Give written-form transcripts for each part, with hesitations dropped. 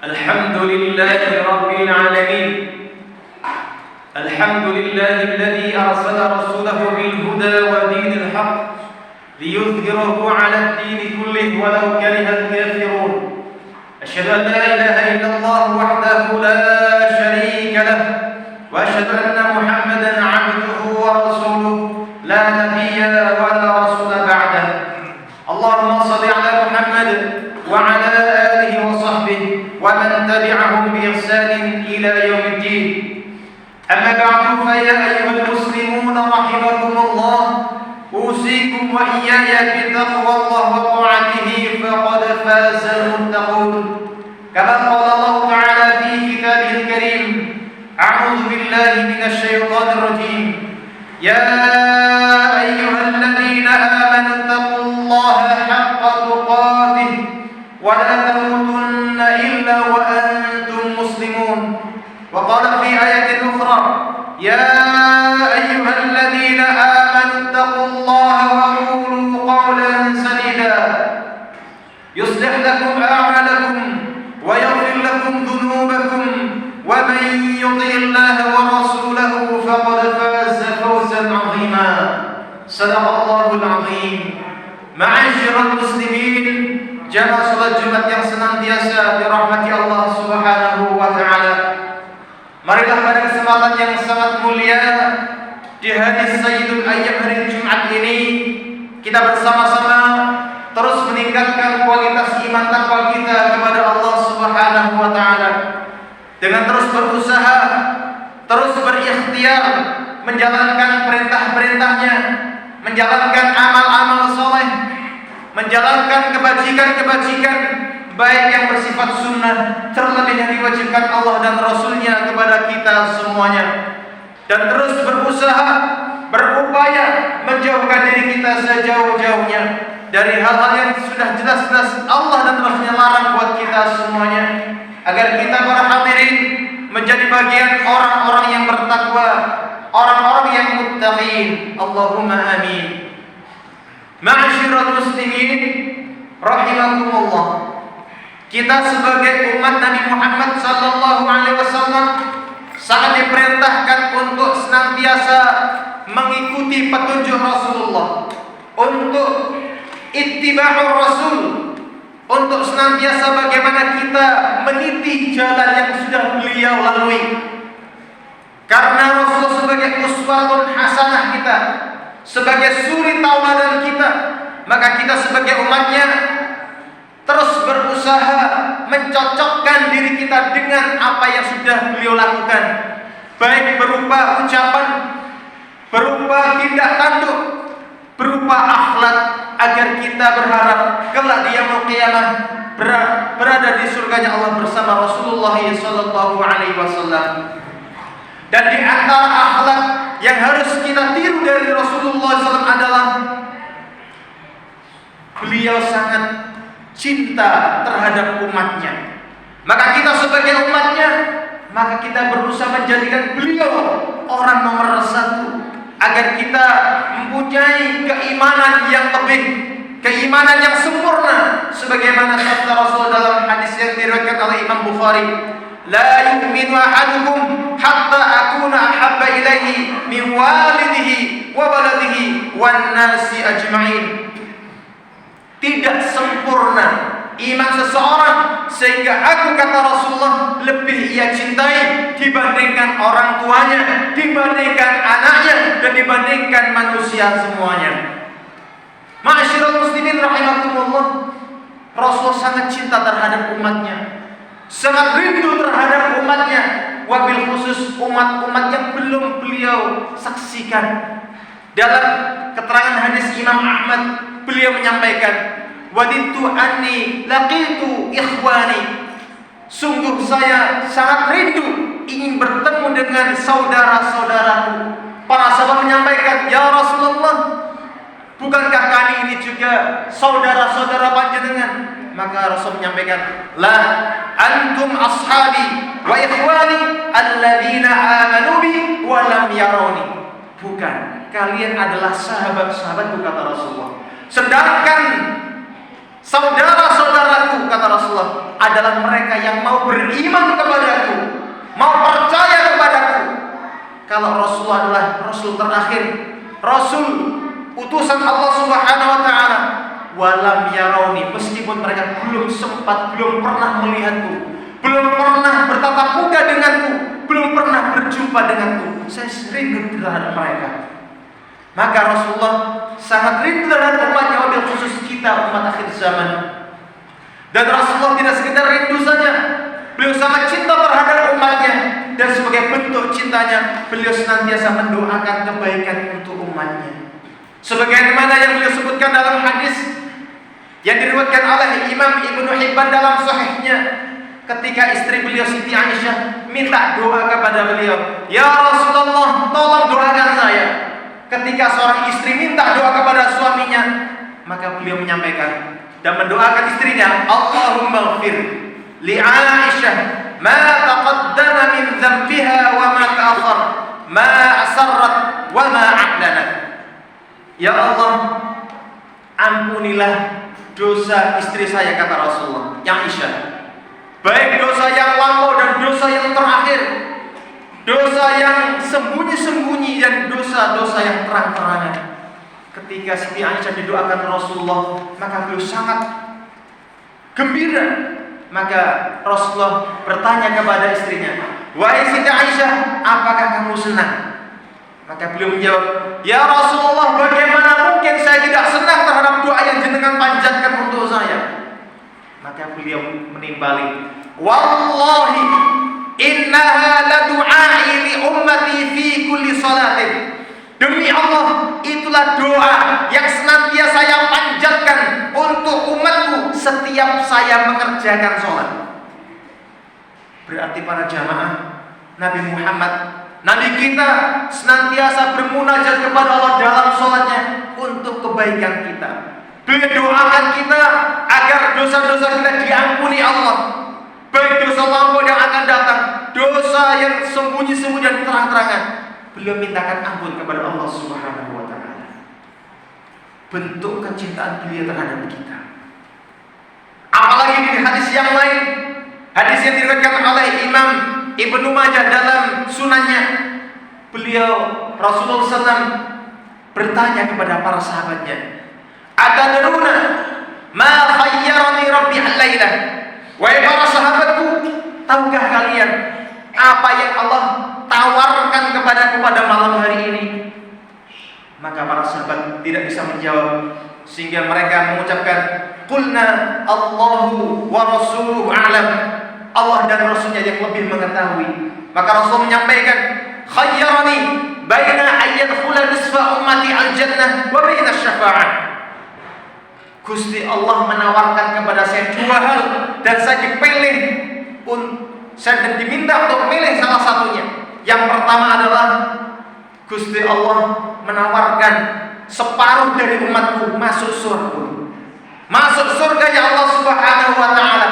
الحمد لله رب العالمين. الحمد لله الذي أرسل رسوله بالهدى ودين الحق ليظهره على الدين كله ولو كره الكافرون. أشهد أن لا إله إلا الله وحده لا شريك له، وأشهد أن محمدا عبده ورسوله لا نبي ولا رسول بعده. اللهم صل على محمد وعلى آله وصحبه ومن تبعهم بإحسان إلى يوم الدين. أما بعد، فيا أيها المسلمون رحمكم الله، أوصيكم وإياي بتقوى الله وطاعته فقد فاز المتقون. كما قال الله تعالى في كتابه الكريم: أعوذ بالله من الشيطان الرجيم. يا أيها الذين آمنوا اتقوا الله حق تقاته ولا تموتن إلا وأنتم مسلمون. وقال في آية أخرى: يا أيها الذين آمنوا اتقوا الله وقولوا قولا سديدا يصلح لكم أعمالكم ويغفر لكم ذنوبكم، ومن يطع الله ورسوله فقد فاز فوزا عظيما. صدق الله العظيم. Ma'asyiral muslimin, jamaah salat Jumat yang senantiasa dirahmati Allah Subhanahu wa taala. Marilah pada kesempatan yang sangat mulia di hari Sayyidul Ayyam, hari Jumat ini, kita bersama-sama terus meningkatkan kualitas iman takwa kita kepada Allah Subhanahu wa taala dengan terus berusaha, terus berikhtiar menjalankan perintah-perintahnya, menjalankan amal-amal soleh, menjalankan kebajikan-kebajikan baik yang bersifat sunnah, terlebih yang diwajibkan Allah dan Rasulnya kepada kita semuanya, dan terus berusaha, berupaya menjauhkan kita sejauh-jauhnya dari hal-hal yang sudah jelas-jelas Allah dan Rasulnya larang buat kita semuanya, agar kita para hadirin menjadi bagian orang-orang yang bertakwa, orang-orang yang muttaqin. Allahumma amin. Ma'asyiral muslimin rahimakumullah. Kita sebagai umat Nabi Muhammad sallallahu alaihi wasallam sangat diperintahkan untuk senantiasa mengikuti petunjuk Rasulullah, untuk ittiba'ur Rasul, untuk senantiasa bagaimana kita meniti jalan yang sudah beliau lalui. Karena Rasul sebagai uswatun hasanah kita, sebagai suri tauladan kita, maka kita sebagai umatnya terus berusaha mencocokkan diri kita dengan apa yang sudah beliau lakukan, baik berupa ucapan, berupa tindak tanduk, berupa akhlak, agar kita berharap kelak di yaumul qiyamah berada di surganya Allah bersama Rasulullah sallallahu alaihi wasallam. Dan di antara akhlak yang harus kita tiru dari Rasulullah SAW adalah beliau sangat cinta terhadap umatnya. Maka kita sebagai umatnya, maka kita berusaha menjadikan beliau orang nomor satu, agar kita mempunyai keimanan yang lebih, keimanan yang sempurna, sebagaimana sabda Rasul dalam hadis yang diriwayatkan oleh Imam Bukhari, la yu'minu ahadukum hatta akuna ahabba ilaihi min walidihi wa waladihi wan nasi ajma'in. Tidak sempurna iman seseorang sehingga aku, kata Rasulullah, lebih ia cintai dibandingkan orang tuanya, dibandingkan anaknya, dan dibandingkan manusia semuanya. Ma'asyiral muslimin rahimakumullah, Rasulullah sangat cinta terhadap umatnya, sangat rindu terhadap umatnya, wabil khusus umat-umat yang belum beliau saksikan. Dalam keterangan hadis Imam Ahmad, beliau menyampaikan, wadidtu anni laqitu ikhwani. Sungguh saya sangat rindu ingin bertemu dengan saudara-saudaraku. Para sahabat menyampaikan, ya Rasulullah, bukankah kami ini juga saudara-saudara panjenengan? Maka Rasul menyampaikan, la antum ashabi wa ikhwani alladzina amanu bi wa lam yarawni. Bukan, kalian adalah sahabat-sahabatku, kata Rasulullah. Sedangkan saudara-saudaraku, kata Rasulullah, adalah mereka yang mau beriman kepadaku, mau percaya kepadaku. Kalau Rasulullah adalah Rasul terakhir, Rasul utusan Allah Subhanahu wa ta'ala, walam yarawni, meskipun mereka belum sempat, belum pernah melihatku, belum pernah bertatap muka denganku, belum pernah berjumpa denganku, saya rindu terhadap mereka. Maka Rasulullah sangat rindu terhadap umatnya, wabil khusus kita umat akhir zaman. Dan Rasulullah tidak sekedar rindu saja, beliau sangat cinta terhadap umatnya, dan sebagai bentuk cintanya beliau senantiasa mendoakan kebaikan untuk umatnya. Sebagaimana yang beliau sebutkan dalam hadis yang diriwayatkan oleh Imam Ibnu Hibban dalam sahihnya, ketika istri beliau Siti Aisyah minta doa kepada beliau, ya Rasulullah, tolong doakan saya. Ketika seorang istri minta doa kepada suaminya, maka beliau menyampaikan dan mendoakan istrinya, Allahumma ighfir li Aisyah ma taqaddama min dhanbiha wa ma ta'akhkhar, ma asarrat wa ma a'lanat. Ya Allah, ampunilah dosa istri saya, kata Rasulullah, yang Aisyah, baik dosa yang lampau dan dosa yang terakhir, dosa yang sembunyi-sembunyi dan dosa-dosa yang terang-terangan. Ketika Siti Aisyah didoakan Rasulullah, maka beliau sangat gembira. Maka Rasulullah bertanya kepada istrinya, wahai Siti Aisyah, apakah kamu senang? Maka beliau menjawab, ya Rasulullah, bagaimana mungkin saya tidak senang terhadap doa yang jenengan panjatkan untuk saya? Maka beliau menimbali, wallahi innaha ladu'ai li ummati fi kulli salatin. Demi Allah, itulah doa yang senantiasa saya panjatkan untuk umatku setiap saya mengerjakan sholat. Berarti para jamaah, Nabi Muhammad, Nabi kita senantiasa bermunajat kepada Allah dalam sholatnya untuk kebaikan kita. Beliau doakan kita agar dosa-dosa kita diampuni Allah. Baik dosa lampau yang akan datang, dosa yang sembunyi-sembunyi dan terang-terangan. Beliau mintakan ampun kepada Allah Subhanahu wa taala. Bentuk kecintaan beliau terhadap kita. Apalagi di hadis yang lain, hadis yang diriwayatkan oleh Imam Ibnu Majah dalam sunannya, beliau Rasulullah SAW bertanya kepada para sahabatnya, "Atadruna ma khayyarani Rabbi al-lailah?" Wahai para sahabatku, tahukah kalian apa yang Allah tawarkan kepadaku pada malam hari ini? Maka para sahabat tidak bisa menjawab, sehingga mereka mengucapkan, "Qulna Allahu wa rasuluhu a'lam." Allah dan Rasulnya yang lebih mengetahui. Maka Rasul menyampaikan, "Khayyarani baina ayyadkhula nisfa ummati al-jannah wa baina syafa'ah." Gusti Allah menawarkan kepada saya dua hal, dan saya dipilih, saya diminta untuk memilih salah satunya. Yang pertama adalah Gusti Allah menawarkan separuh dari umatku masuk surga. Masuk surga ya Allah Subhanahu wa taala.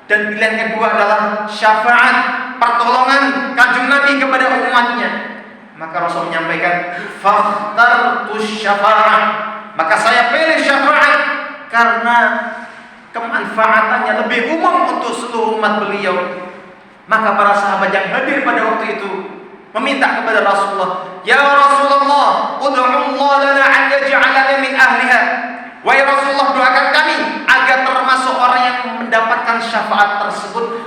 Dan pilihan kedua adalah syafaat, pertolongan Kanjeng Nabi kepada umatnya. Maka Rasul menyampaikan, "Fakhtartus syafa'ah." Maka saya pilih syafaat karena kemanfaatannya lebih umum untuk seluruh umat beliau. Maka para sahabat yang hadir pada waktu itu meminta kepada Rasulullah, "Ya Rasulullah, ud'u Allah lana an yaj'alana min ahliha." Wahai Rasulullah, doakan kami agar termasuk orang yang mendapatkan syafaat tersebut.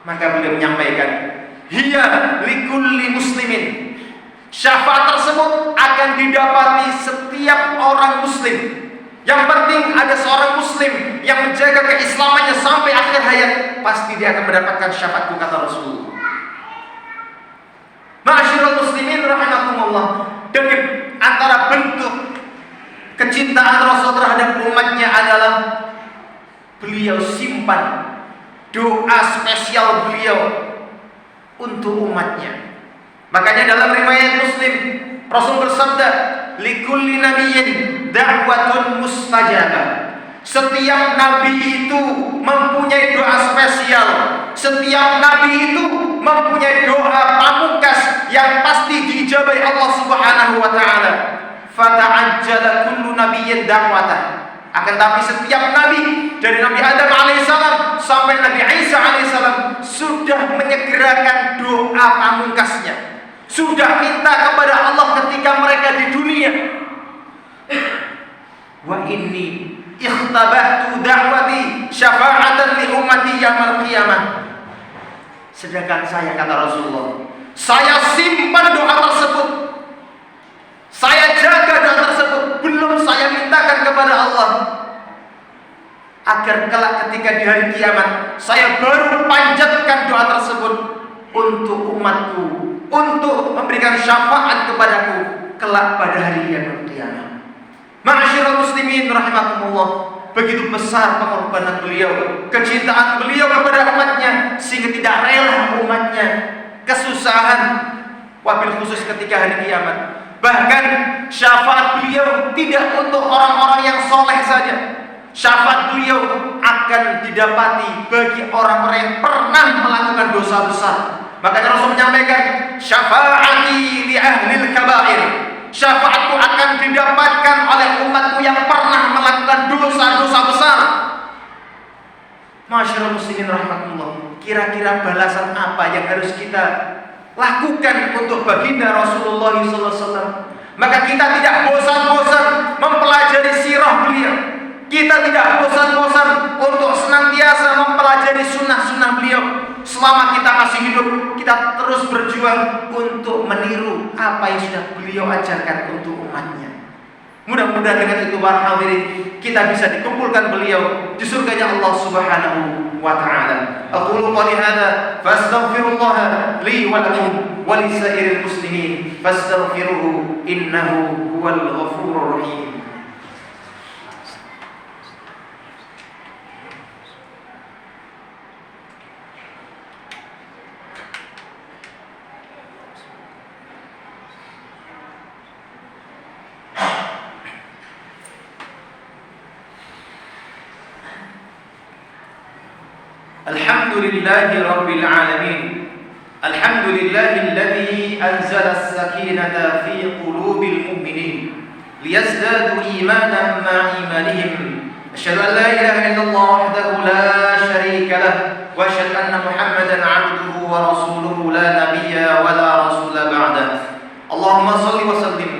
Maka beliau menyampaikan, "Hiya likulli muslimin." Syafaat tersebut akan didapati setiap orang muslim. Yang penting ada seorang muslim yang menjaga keislamannya sampai akhir hayat, pasti dia akan mendapatkan syafaatku, kata Rasulullah. Ma'asyiral muslimin rahimakumullah. Dan antara bentuk kecintaan Rasul terhadap umatnya adalah beliau simpan doa spesial beliau untuk umatnya. Makanya dalam riwayat Muslim, Rasul bersabda, "Likulli nabiyyin da'watun mustajabah." Setiap nabi itu mempunyai doa spesial. Setiap nabi itu mempunyai doa pamungkas yang pasti diijabahi Allah Subhanahu wa taala. Fata'ajjala kullu nabiyyin da'watah. Akan tapi setiap nabi dari Nabi Adam alaihissalam sampai Nabi Isa alaihissalam sudah menyegerakan doa pamungkasnya. Sudah minta kepada Allah ketika mereka di dunia. Wa inni ikhtabatu da'wati syafa'atan li ummati yaumil qiyamah. Sedangkan saya, kata Rasulullah, saya simpan doa tersebut. Saya jaga doa tersebut, belum saya mintakan kepada Allah. Agar kelak ketika di hari kiamat, saya baru panjatkan doa tersebut untuk umatku, untuk memberikan syafaat kepadaku kelak pada hari kiamat. Ma'asyiral muslimin rahimakumullah. Begitu besar pengorbanan beliau, kecintaan beliau kepada umatnya, sehingga tidak rela umatnya kesusahan, wabil khusus ketika hari kiamat. Bahkan syafaat beliau tidak untuk orang-orang yang soleh saja. Syafaat beliau akan didapati bagi orang-orang yang pernah melakukan dosa besar. Makanya Rasul menyampaikan, "Syafaati li ahlil kabair." Syafaatku akan didapatkan oleh umatku yang pernah melakukan dosa-dosa besar. Masyaallah muslimin rahimakumullah. Kira-kira balasan apa yang harus kita lakukan untuk baginda Rasulullah SAW? Maka kita tidak bosan-bosan mempelajari sirah beliau. Kita tidak bosan-bosan untuk senantiasa mempelajari sunnah-sunnah beliau. Selama kita masih hidup, kita terus berjuang untuk meniru apa yang sudah beliau ajarkan untuk umatnya. Mudah-mudahan dengan itu para hadirin, kita bisa dikumpulkan beliau di surganya Allah Subhanahu wa taala. Aqulu qali hadza fastaghfirullah li wa lakum wa li sa'iril muslimin fastaghfiruhu innahu huwal ghafurur rahim. Alhamdulillahi Rabbil Alamin. Alhamdulillahilladzi anzala as-sakinata fi qulubil mu'minin liyazdadu imanan ma'a imanihim. Asyhadu an la ilaha illallah wahdahu la syarika lah wa asyhadu anna Muhammadan 'abduhu wa rasuluhu la nabiyya wa la rasula ba'dah. Allahumma shalli wa sallim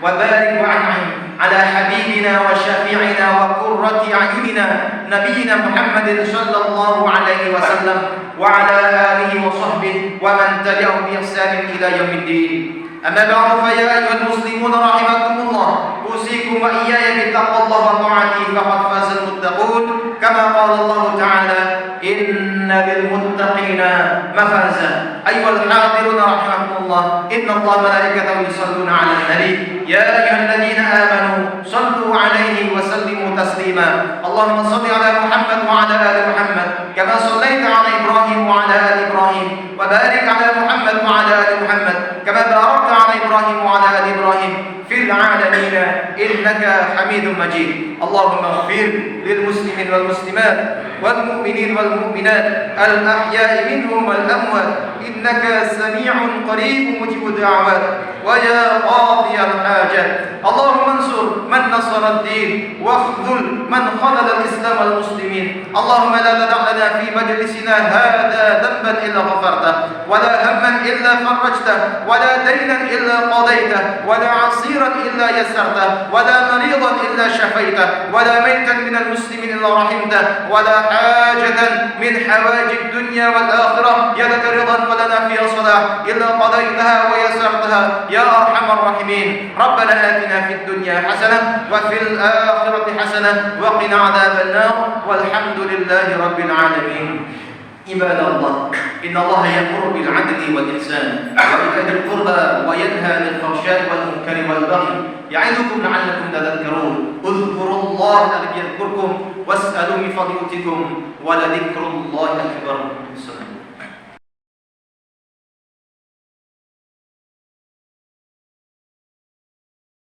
wa barik wa an'im ala habibina wa syafi'ina wa qurrati a'yunina nabiyyina Muhammadin sallallahu alaihi wasallam wa ala alihi wa sahbihi wa man tabi'ahum bi ihsanin ila yaumiddin. Amma ba'du, fa ya ayyuhal muslimun rahimakumullah, usikum wa iyaya bi taqwallahi wa ta'atihi faqad fazal muttaqun, kama qala Allah ta'ala inna lil muttaqina mafaza. Ayyuhal hadirun rahimakumullah, inna Allah malaikatahu yusalluna 'alan nabi ya ayyuhalladzina amanu sallu 'alaihi wa sallimu taslima. Allahumma shalli 'ala Muhammad wa 'ala ali Muhammad kama shallaita 'ala Ibrahim wa 'ala ali Ibrahim wa barik 'ala Muhammad wa 'ala ali Muhammad kama barakta 'ala Ibrahim wa 'ala ali Ibrahim fil 'alamin innaka Hamidum Majid. Allahumma ighfir lil muslimin wal muslimat wal mu'minin wal mu'minat al ahya'i minhum wal amwat innaka sami'un qaribun mujibud da'awat wa ya qadiyal hajat. Allahumma ansur man nasara ad-din wa khudhul man khalala al-islam wal muslimin. Allahumma la tada' lana fi majlisina hadha dhanban illa ghafartah wa la hamman illa farajtah wa la daynan illa qadaytah wa la 'asiran illa yassartah wa la maridan illa shafaitah wa la maytan min al-muslimin illa rahimtah wa la hajatan min hawaij ad-dunya wal akhirah ya laka ridan wa lana fiha salah illa qadaytaha wa yassartaha ya arhamar rahimin. Rabbana atina fid dunya hasanah wa fil akhirati hasanah wa qina adzaban nar walhamdulillahi rabbil alamin. عباد الله إن الله يأمر بالعدل والإحسان وإيتاء ذي القربى وينهى عن الفحشاء والمنكر والبغي يعظكم لعلكم تذكرون. اذكروا الله يذكركم واسألوا من فضيلتكم ولذكر الله أكبر.